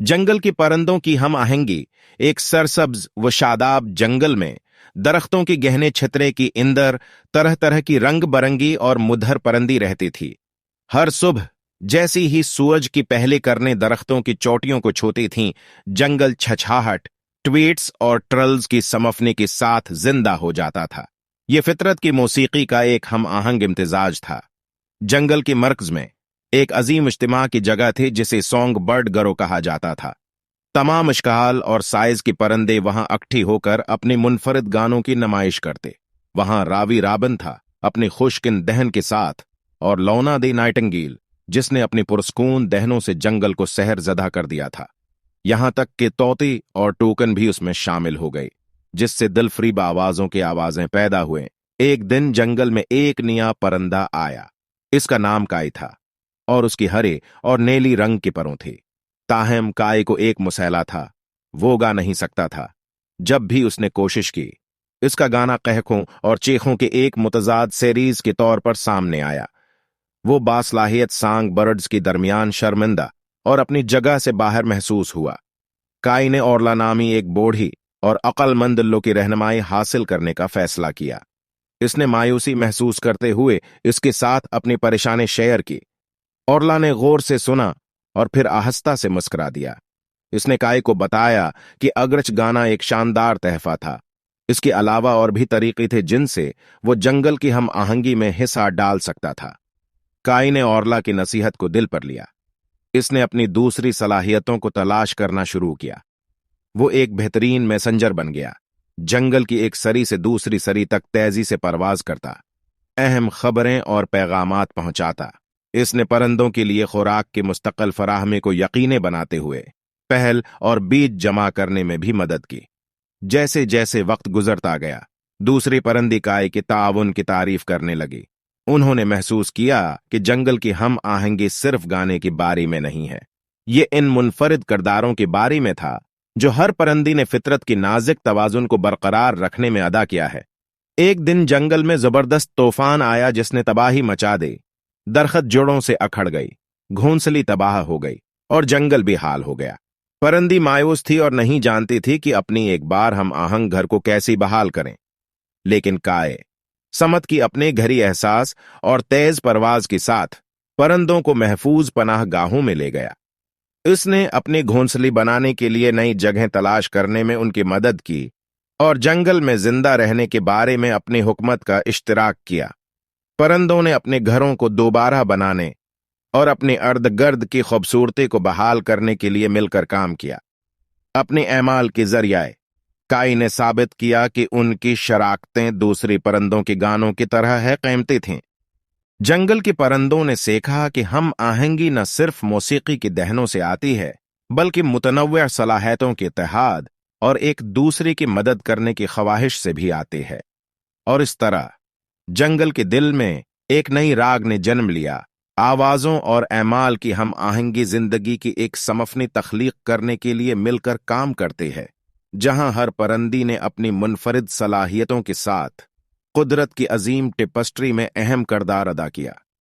जंगल के परिंदों की हम आहंगी। एक सरसब्ज व शादाब जंगल में दरख्तों के गहने छतरे की इंदर तरह तरह की रंग बरंगी और मुद्हर परिंदी रहती थी। हर सुबह जैसी ही सूरज की पहले करने दरख्तों की चोटियों को छूती थीं, जंगल छछाहट, ट्वीट्स और ट्रल्स की समफने के साथ जिंदा हो जाता था। यह फितरत की मौसीकी का एक हम आहंग इम्तिजाज था। जंगल के मर्कज में एक अजीम इज्तिमा की जगह थी जिसे सॉन्ग बर्ड गरो कहा जाता था। तमाम अशकाल और साइज के परिंदे वहां इकट्ठे होकर अपने मुनफरिद गानों की नुमाइश करते। वहां रावी राबन था अपने खुशकिन दहन के साथ, और लौना दी नाइटिंगेल जिसने अपनी पुरस्कून दहनों से जंगल को सहर जदा कर दिया था। यहां तक कि तोती और टूकन भी उसमें शामिल हो गई, जिससे दिलफरीब आवाजों की आवाजें पैदा हुए। एक दिन जंगल में एक नया परिंदा आया। इसका नाम काई था और उसकी हरे और नीली रंग के परों थे। ताहम काई को एक मुसैला था, वो गा नहीं सकता था। जब भी उसने कोशिश की, इसका गाना कहकों और चीखों के एक मुतजाद सीरीज के तौर पर सामने आया। वो बासलाहियत सांग बर्ड्स के दरमियान शर्मिंदा और अपनी जगह से बाहर महसूस हुआ। काई ने ओरला नामी एक बूढ़ी और अक्लमंद लो की रहनुमाई हासिल करने का फैसला किया। इसने मायूसी महसूस करते हुए इसके साथ अपनी परेशानी शेयर की। ओरला ने गौर से सुना और फिर आहिस्ता से मुस्कुरा दिया। इसने काई को बताया कि अग्रच गाना एक शानदार तहफा था। इसके अलावा और भी तरीके थे जिनसे वो जंगल की हम आहंगी में हिस्सा डाल सकता था। काई ने ओरला की नसीहत को दिल पर लिया। इसने अपनी दूसरी सलाहियतों को तलाश करना शुरू किया। वो एक बेहतरीन मैसेंजर बन गया, जंगल की एक सरी से दूसरी सरी तक तेजी से परवाज करता, अहम खबरें और पैगामात पहुंचाता। इसने परिंदों के लिए खुराक की मुस्तकिल फराहमी को यकीनी बनाते हुए पहल और बीज जमा करने में भी मदद की। जैसे जैसे वक्त गुजरता गया, दूसरी परिंदी काई के ताउन की तारीफ करने लगी। उन्होंने महसूस किया कि जंगल की हम आहंगी सिर्फ गाने की बारी में नहीं है, ये इन मुनफरिद किरदारों की बारी में था जो हर परिंदी ने फितरत की नाजुक तवाजुन को बरकरार रखने में अदा किया है। एक दिन जंगल में जबरदस्त तूफान आया जिसने तबाही मचा दी। दरख्त जड़ों से अखड़ गई, घोंसली तबाह हो गई और जंगल भी हाल हो गया। परिंदी मायूस थी और नहीं जानती थी कि अपनी एक बार हम आहंग घर को कैसी बहाल करें। लेकिन काए समत की अपने घरी एहसास और तेज परवाज के साथ परिंदों को महफूज पनाह गाहों में ले गया। इसने अपनी घोंसली बनाने के लिए नई जगह तलाश करने में उनकी मदद की और जंगल में जिंदा रहने के बारे में अपनी हुकमत का इश्तिराक किया। परिंदों ने अपने घरों को दोबारा बनाने और अपने अर्द गर्द की खूबसूरती को बहाल करने के लिए मिलकर काम किया। अपने एमाल के जरिए काई ने साबित किया कि उनकी शराकतें दूसरी परिंदों के गानों की तरह है कीमती थीं। जंगल के परिंदों ने सीखा कि हम आहंगी न सिर्फ मौसीकी के दहनों से आती है, बल्कि मुतनव्विअ सलाहियतों के इत्तेहाद और एक दूसरे की मदद करने की ख्वाहिश से भी आती है। और इस तरह जंगल के दिल में एक नई राग ने जन्म लिया। आवाजों और एमाल की हम आहंगी जिंदगी की एक समफनी तख्लीक करने के लिए मिलकर काम करते हैं, जहां हर परिंदी ने अपनी मुनफरिद सलाहियतों के साथ कुदरत की अजीम टेपेस्ट्री में अहम किरदार अदा किया।